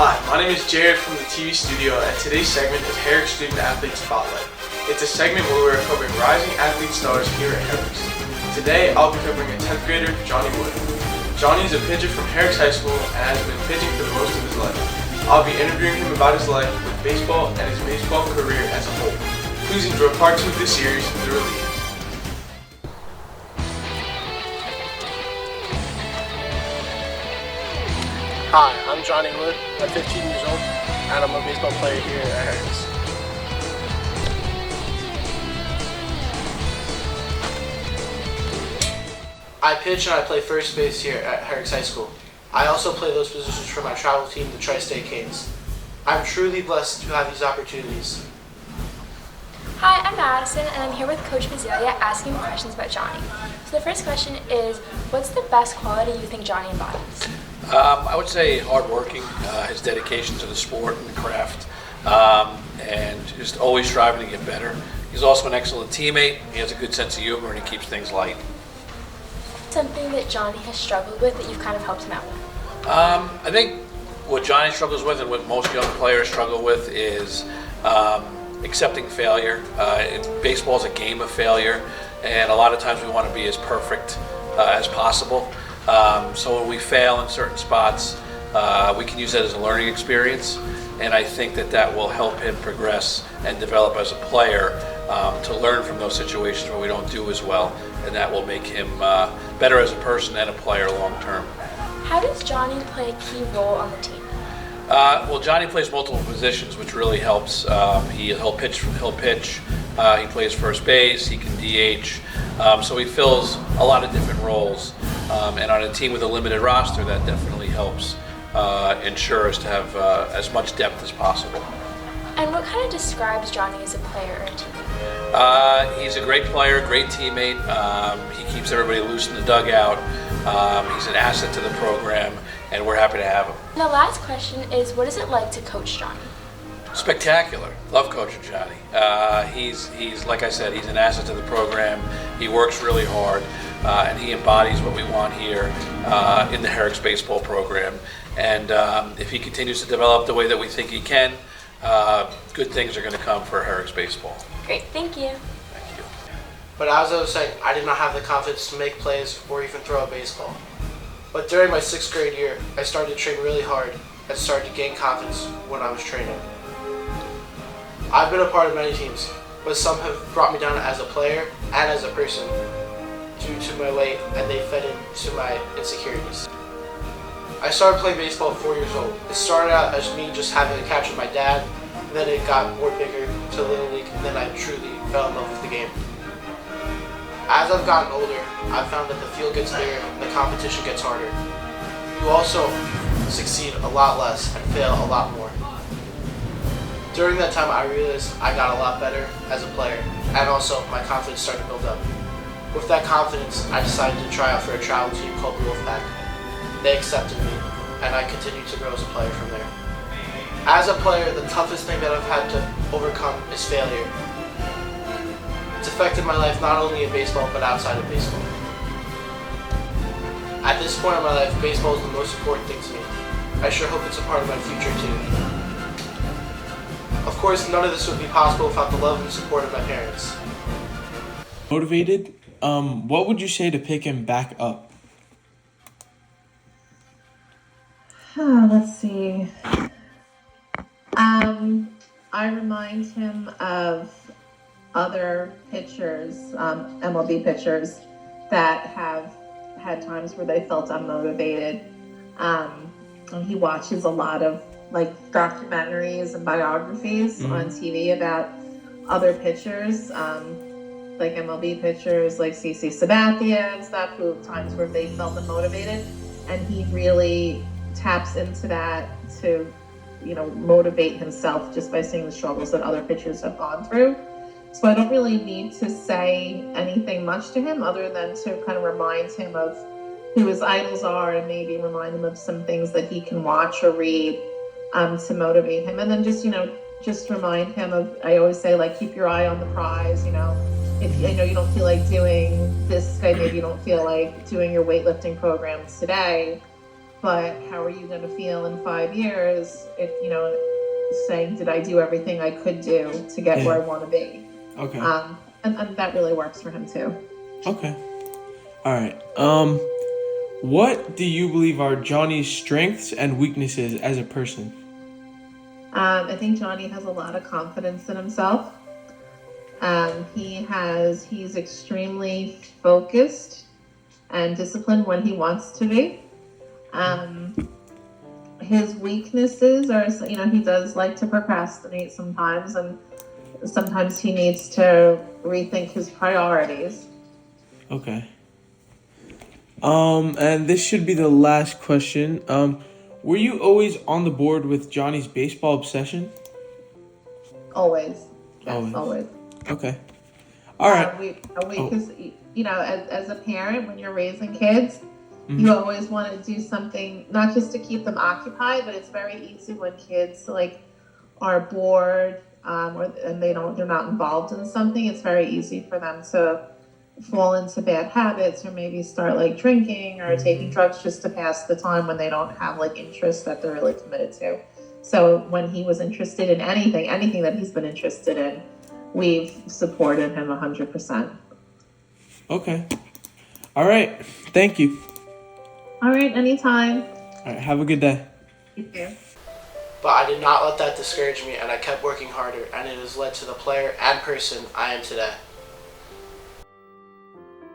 Hi, my name is Jared from the TV studio, and today's segment is Herricks Student Athlete Spotlight. It's a segment where we are covering rising athlete stars here at Herricks. Today, I'll be covering a 10th grader, Johnny Wood. Johnny is a pitcher from Herricks High School and has been pitching for the most of his life. I'll be interviewing him about his life with baseball and his baseball career as a whole. Please enjoy part 2 of this series, The Relief. Hi, I'm Johnny Wood. I'm 15 years old, and I'm a baseball player here at Herricks. I pitch and I play first base here at Herricks High School. I also play those positions for my travel team, the Tri-State Canes. I'm truly blessed to have these opportunities. Hi, I'm Madison, and I'm here with Coach Bazzilia asking questions about Johnny. So the first question is, what's the best quality you think Johnny embodies? I would say hardworking, his dedication to the sport and the craft, and just always striving to get better. He's also an excellent teammate. He has a good sense of humor, and he keeps things light. Something that Johnny has struggled with that you've kind of helped him out with? I think what Johnny struggles with and what most young players struggle with is accepting failure. Baseball is a game of failure, and a lot of times we want to be as perfect as possible. So when we fail in certain spots, we can use that as a learning experience, and I think that will help him progress and develop as a player to learn from those situations where we don't do as well, and that will make him better as a person and a player long term. How does Johnny play a key role on the team? Well, Johnny plays multiple positions, which really helps. He'll pitch. He plays first base. He can DH. So he fills a lot of different roles. And on a team with a limited roster, that definitely helps ensure us to have as much depth as possible. And what kind of describes Johnny as a player or a teammate? He's a great player, great teammate. He keeps everybody loose in the dugout. He's an asset to the program, and we're happy to have him. And the last question is, what is it like to coach Johnny? Spectacular. Love coaching Johnny. He's like I said, he's an asset to the program. He works really hard, and he embodies what we want here in the Herricks baseball program. And if he continues to develop the way that we think he can, good things are going to come for Herricks baseball. Great, thank you. Thank you. But as I was saying, I did not have the confidence to make plays or even throw a baseball. But during my 6th grade year, I started to train really hard and started to gain confidence when I was training. I've been a part of many teams, but some have brought me down as a player and as a person due to my weight, and they fed into my insecurities. I started playing baseball at 4 years old. It started out as me just having a catch with my dad, and then it got more bigger to Little League, and then I truly fell in love with the game. As I've gotten older, I've found that the field gets bigger and the competition gets harder. You also succeed a lot less and fail a lot more. During that time, I realized I got a lot better as a player, and also my confidence started to build up. With that confidence, I decided to try out for a travel team called the Wolfpack. They accepted me, and I continued to grow as a player from there. As a player, the toughest thing that I've had to overcome is failure. It's affected my life not only in baseball, but outside of baseball. At this point in my life, baseball is the most important thing to me. I sure hope it's a part of my future too. Of course, none of this would be possible without the love and support of my parents. Motivated, what would you say to pick him back up? Let's see. I remind him of other pitchers, MLB pitchers, that have had times where they felt unmotivated. And he watches a lot of documentaries and biographies on TV about other pitchers, like MLB pitchers like CC Sabathia and stuff, who times where they felt unmotivated, and he really taps into that to motivate himself just by seeing the struggles that other pitchers have gone through. So I don't really need to say anything much to him other than to kind of remind him of who his idols are, and maybe remind him of some things that he can watch or read to motivate him. And then just remind him of, I always say, keep your eye on the prize. If you don't feel like doing this, maybe you don't feel like doing your weightlifting programs today, but how are you going to feel in 5 years if, saying, did I do everything I could do to get where I want to be? Okay. And that really works for him too. Okay. All right. What do you believe are Johnny's strengths and weaknesses as a person? I think Johnny has a lot of confidence in himself. He's extremely focused and disciplined when he wants to be. His weaknesses are, he does like to procrastinate sometimes, and sometimes he needs to rethink his priorities. Okay. And this should be the last question. Were you always on the board with Johnny's baseball obsession? Always. Yes, always. Okay. All right. Because, as a parent, when you're raising kids, you always want to do something, not just to keep them occupied, but it's very easy when kids are bored and they're not involved in something. It's very easy for them to fall into bad habits or maybe start drinking or taking drugs just to pass the time when they don't have interest that they're really committed to. So when he was interested in anything that he's been interested in, we've supported him 100%. Okay. All right. Thank you. All right. Anytime. All right. Have a good day. You too. But I did not let that discourage me, and I kept working harder, and it has led to the player and person I am today.